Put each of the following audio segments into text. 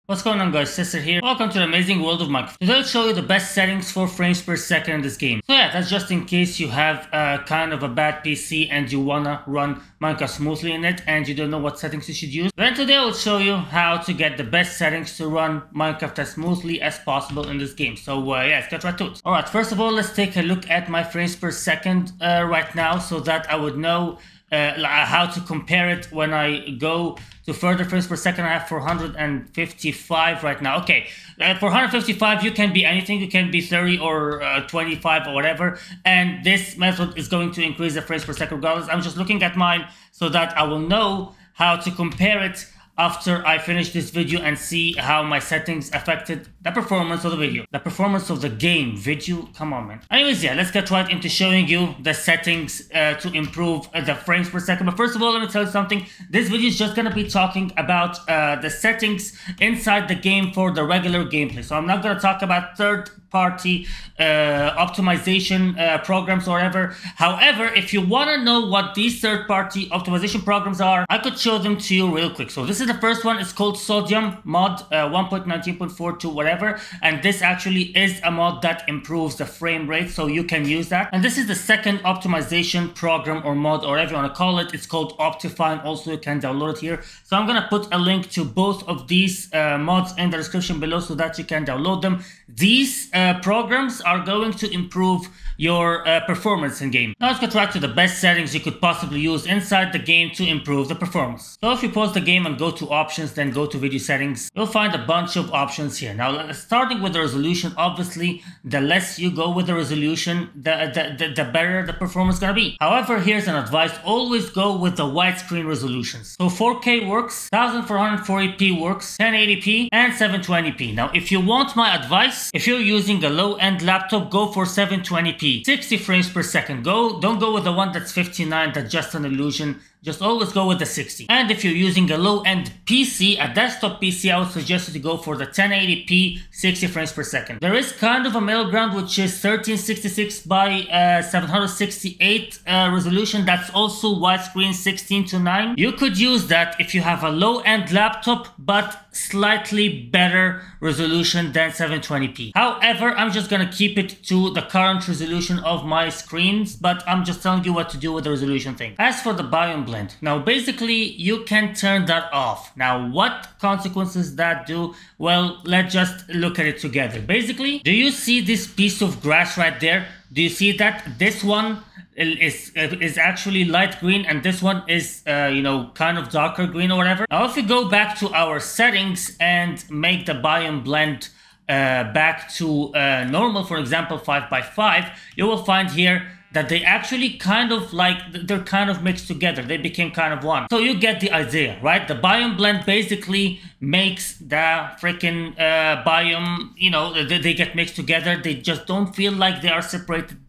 What's going on, guys? Sister here. Welcome to the amazing world of Minecraft. Today I'll show you the best settings for frames per second in this game. So yeah, that's just in case you have kind of a bad PC and you wanna run Minecraft smoothly in it and you don't know what settings you should use. Then today I'll show you how to get the best settings to run Minecraft as smoothly as possible in this game. So yeah, let's get right to it. Alright, first of all, let's take a look at my frames per second right now so that I would know how to compare it when I go to further frames per second. I have 455 right now. Okay, 455, you can be anything. You can be 30 or 25 or whatever. And this method is going to increase the frames per second regardless. I'm just looking at mine so that I will know how to compare it after I finish this video and see how my settings affected the performance of the video. The performance of the game video, come on man. Anyways, yeah, let's get right into showing you the settings to improve the frames per second. But first of all, let me tell you something. This video is just gonna be talking about the settings inside the game for the regular gameplay. So I'm not gonna talk about third-party optimization programs or whatever. However, if you want to know what these third-party optimization programs are, I could show them to you real quick. So this is the first one. It's called Sodium mod 1.19.42 whatever, and this actually is a mod that improves the frame rate, so you can use that. And this is the second optimization program or mod or whatever you want to call it. It's called Optifine. Also, you can download it here. So I'm gonna put a link to both of these mods in the description below so that you can download them. These programs are going to improve your performance in game. Now let's get right to the best settings you could possibly use inside the game to improve the performance. So if you pause the game and go to options, then go to video settings, you'll find a bunch of options here. Now starting with the resolution, obviously the less you go with the resolution, the better the performance is gonna be. However, here's an advice: always go with the widescreen resolutions. So 4K works, 1440p works, 1080p and 720p. Now if you want my advice, if you're using a low-end laptop, go for 720p. 60 frames per second. Don't go with the one that's 59, that's just an illusion. Just always go with the 60. And if you're using a low-end PC, a desktop PC, I would suggest you to go for the 1080p 60 frames per second. There is kind of a middle ground, which is 1366 by 768 resolution. That's also widescreen 16:9. You could use that if you have a low-end laptop, but slightly better resolution than 720p. However, I'm just gonna keep it to the current resolution of my screens, but I'm just telling you what to do with the resolution thing. As for the biome blend, now basically you can turn that off. Now what consequences that do? Well, let's just look at it together. Basically, do you see this piece of grass right there? Do you see that this one is actually light green and this one is you know, kind of darker green or whatever? Now if we go back to our settings and make the biome blend back to normal, for example 5x5, you will find here that they actually kind of like, they're kind of mixed together. They became kind of one. So you get the idea, right? The biome blend basically makes the freaking biome, you know, they get mixed together. They just don't feel like they are separated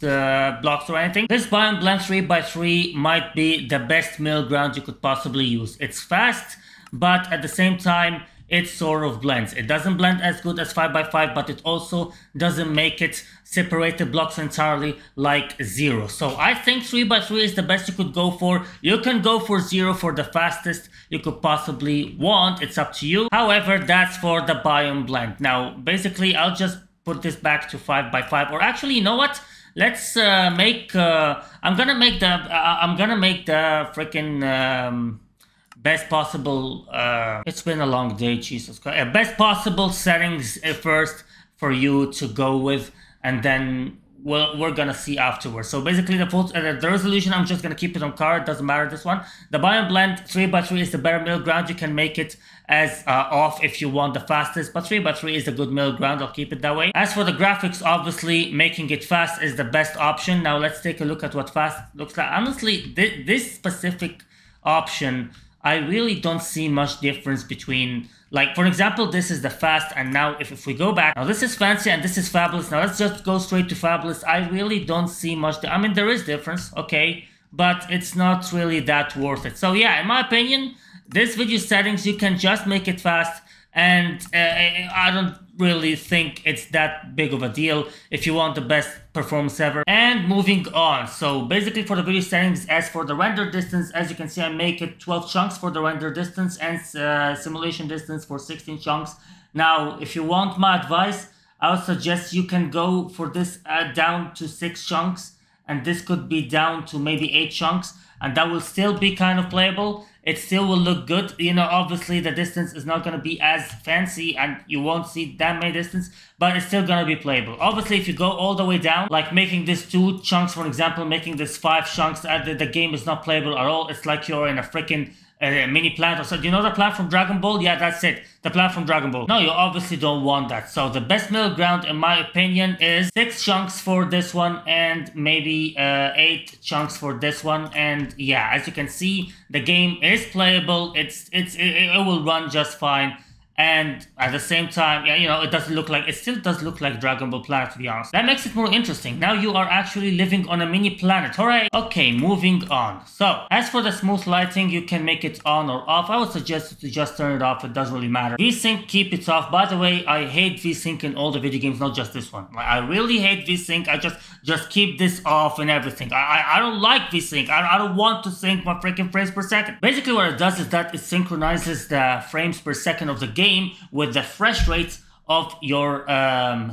blocks or anything. This biome blend 3x3 might be the best middle ground you could possibly use. It's fast, but at the same time, it sort of blends. It doesn't blend as good as 5x5, but it also doesn't make it separate the blocks entirely like 0. So I think 3x3 is the best you could go for. You can go for 0 for the fastest you could possibly want. It's up to you. However, that's for the biome blend. Now, basically, I'll just put this back to 5x5. Or actually, you know what? Let's make. I'm gonna make the freaking. Best possible, it's been a long day, Jesus Christ. Best possible settings first for you to go with, and then we're gonna see afterwards. So basically the resolution, I'm just gonna keep it on card, doesn't matter this one. The biome blend 3x3 is the better middle ground. You can make it as off if you want the fastest, but 3x3 is a good middle ground. I'll keep it that way. As for the graphics, obviously making it fast is the best option. Now let's take a look at what fast looks like. Honestly, this specific option, I really don't see much difference between, like, for example, this is the fast, and now if we go back, now this is fancy and this is fabulous. Now let's just go straight to fabulous. I really don't see much. I mean, there is difference, okay, but it's not really that worth it. So yeah, in my opinion, this video settings, you can just make it fast, and I don't really think it's that big of a deal if you want the best performance ever. And moving on, so basically for the video settings, as for the render distance, as you can see, I make it 12 chunks for the render distance and simulation distance for 16 chunks. Now, if you want my advice, I would suggest you can go for this down to 6 chunks, and this could be down to maybe 8 chunks, and that will still be kind of playable. It still will look good. You know, obviously the distance is not going to be as fancy and you won't see that many distance, but it's still going to be playable. Obviously, if you go all the way down, like making this 2 chunks, for example, making this 5 chunks, the game is not playable at all. It's like you're in a freaking mini plant or so. Do you know the plant from Dragon Ball? Yeah, that's it. The plant from Dragon Ball. No, you obviously don't want that. So the best middle ground, in my opinion, is 6 chunks for this one and maybe 8 chunks for this one. And yeah, as you can see, the game is playable. It will run just fine. And at the same time, yeah, you know, it still does look like Dragon Ball Planet, to be honest. That makes it more interesting. Now you are actually living on a mini planet. Hooray! Okay, moving on. So, as for the smooth lighting, you can make it on or off. I would suggest you to just turn it off. It doesn't really matter. VSync, keep it off. By the way, I hate VSync in all the video games, not just this one. I really hate VSync. I just keep this off and everything. I don't like VSync. I don't want to sync my freaking frames per second. Basically, what it does is that it synchronizes the frames per second of the game with the refresh rate of your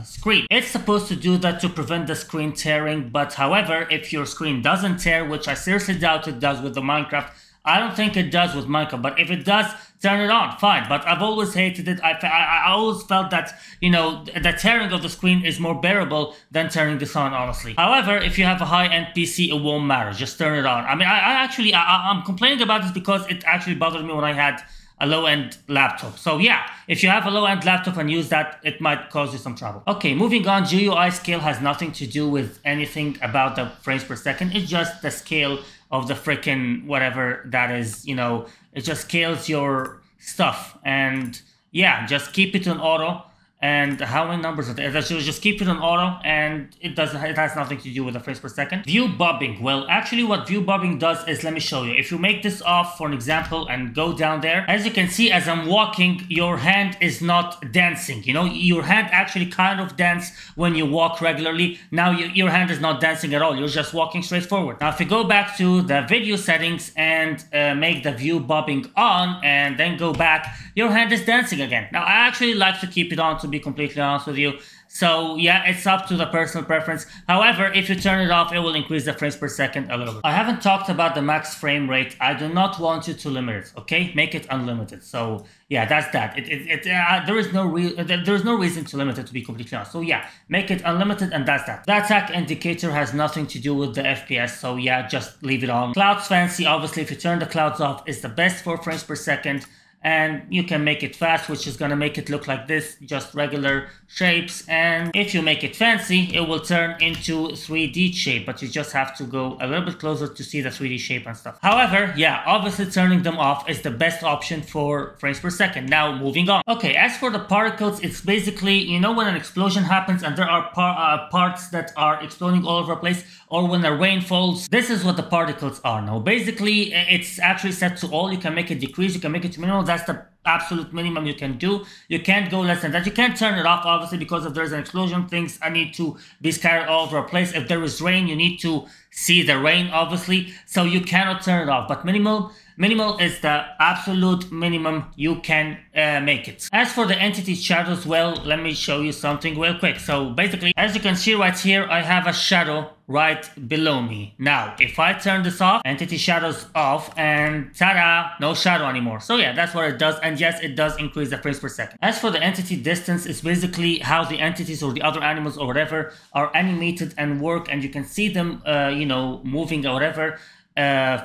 screen. It's supposed to do that to prevent the screen tearing, but however, if your screen doesn't tear, which I seriously doubt it does with the Minecraft, I don't think it does with Minecraft, but if it does, turn it on, fine. But I've always hated it. I always felt that, you know, the tearing of the screen is more bearable than turning this on, honestly. However, if you have a high-end PC, it won't matter. Just turn it on. I mean, I'm complaining about this because it actually bothered me when I had a low-end laptop. So yeah, if you have a low-end laptop and use that, it might cause you some trouble. Okay, moving on, GUI scale has nothing to do with anything about the frames per second. It's just the scale of the freaking whatever that is, you know, it just scales your stuff. And yeah, just keep it on auto. And how many numbers are there? Just keep it on auto, and it has nothing to do with the frames per second. View bobbing. Well, actually what view bobbing does is, let me show you. If you make this off for an example and go down there, as you can see, as I'm walking, your hand is not dancing. You know, your hand actually kind of dances when you walk regularly. Now your hand is not dancing at all. You're just walking straight forward. Now if you go back to the video settings and make the view bobbing on and then go back, your hand is dancing again. Now I actually like to keep it on, to be completely honest with you. So yeah, it's up to the personal preference. However, if you turn it off, it will increase the frames per second a little bit. I haven't talked about the max frame rate. I do not want you to limit it, okay? Make it unlimited. So yeah, that's that. There is no reason to limit it, to be completely honest. So yeah, make it unlimited, and that's that. The attack indicator has nothing to do with the FPS. So yeah, just leave it on. Clouds fancy, obviously, if you turn the clouds off, it's the best for frames per second. And you can make it fast, which is gonna make it look like this, just regular shapes. And if you make it fancy, it will turn into 3D shape, but you just have to go a little bit closer to see the 3D shape and stuff. However, yeah, obviously turning them off is the best option for frames per second. Now, moving on. Okay, as for the particles, it's basically, you know, when an explosion happens and there are parts that are exploding all over the place, or when the rain falls, this is what the particles are. Now, basically, it's actually set to all. You can make it decrease, you can make it to minimum. That's the absolute minimum you can do. You can't go less than that. You can't turn it off, obviously, because if there's an explosion, things need to be scattered all over a place. If there is rain, you need to see the rain, obviously, so you cannot turn it off. But minimal is the absolute minimum you can make it. As for the entity shadows, well, let me show you something real quick. So basically, as you can see right here, I have a shadow right below me. Now, if I turn this off, entity shadows off, and ta-da, no shadow anymore. So yeah, that's what it does. And yes, it does increase the frames per second. As for the entity distance, it's basically how the entities or the other animals or whatever are animated and work, and you can see them, you know, moving or whatever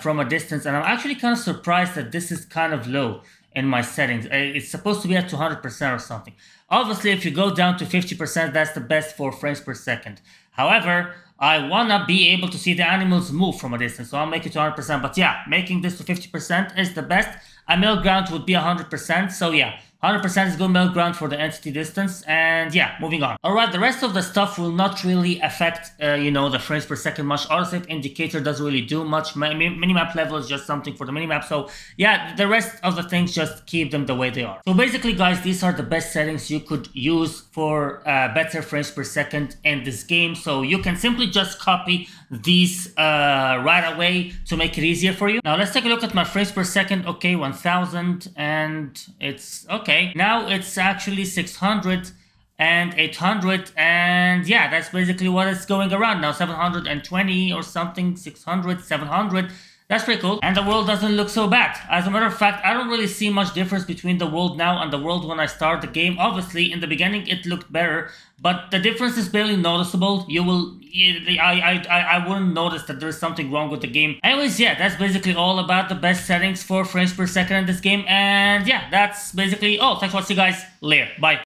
from a distance. And I'm actually kind of surprised that this is kind of low in my settings. It's supposed to be at 200% or something. Obviously, if you go down to 50%, that's the best for frames per second. However, I wanna be able to see the animals move from a distance, so I'll make it to 100%. But yeah, making this to 50% is the best. A middle ground would be 100%, so yeah, 100% is good middle ground for the entity distance. And yeah, moving on. Alright, the rest of the stuff will not really affect, you know, the frames per second much. Autosave indicator doesn't really do much. Minimap level is just something for the minimap. So yeah, the rest of the things, just keep them the way they are. So basically, guys, these are the best settings you could use for better frames per second in this game. So you can simply just copy these right away to make it easier for you. Now let's take a look at my frames per second. Okay, 1000, and it's okay. okay, now it's actually 600 and 800, and yeah, that's basically what it's going around now. 720 or something, 600, 700. That's pretty cool. And the world doesn't look so bad. As a matter of fact, I don't really see much difference between the world now and the world when I start the game. Obviously, in the beginning, it looked better, but the difference is barely noticeable. I wouldn't notice that there's something wrong with the game. Anyways, yeah, that's basically all about the best settings for frames per second in this game. And yeah, that's basically all. Thanks for watching, guys. Later. Bye.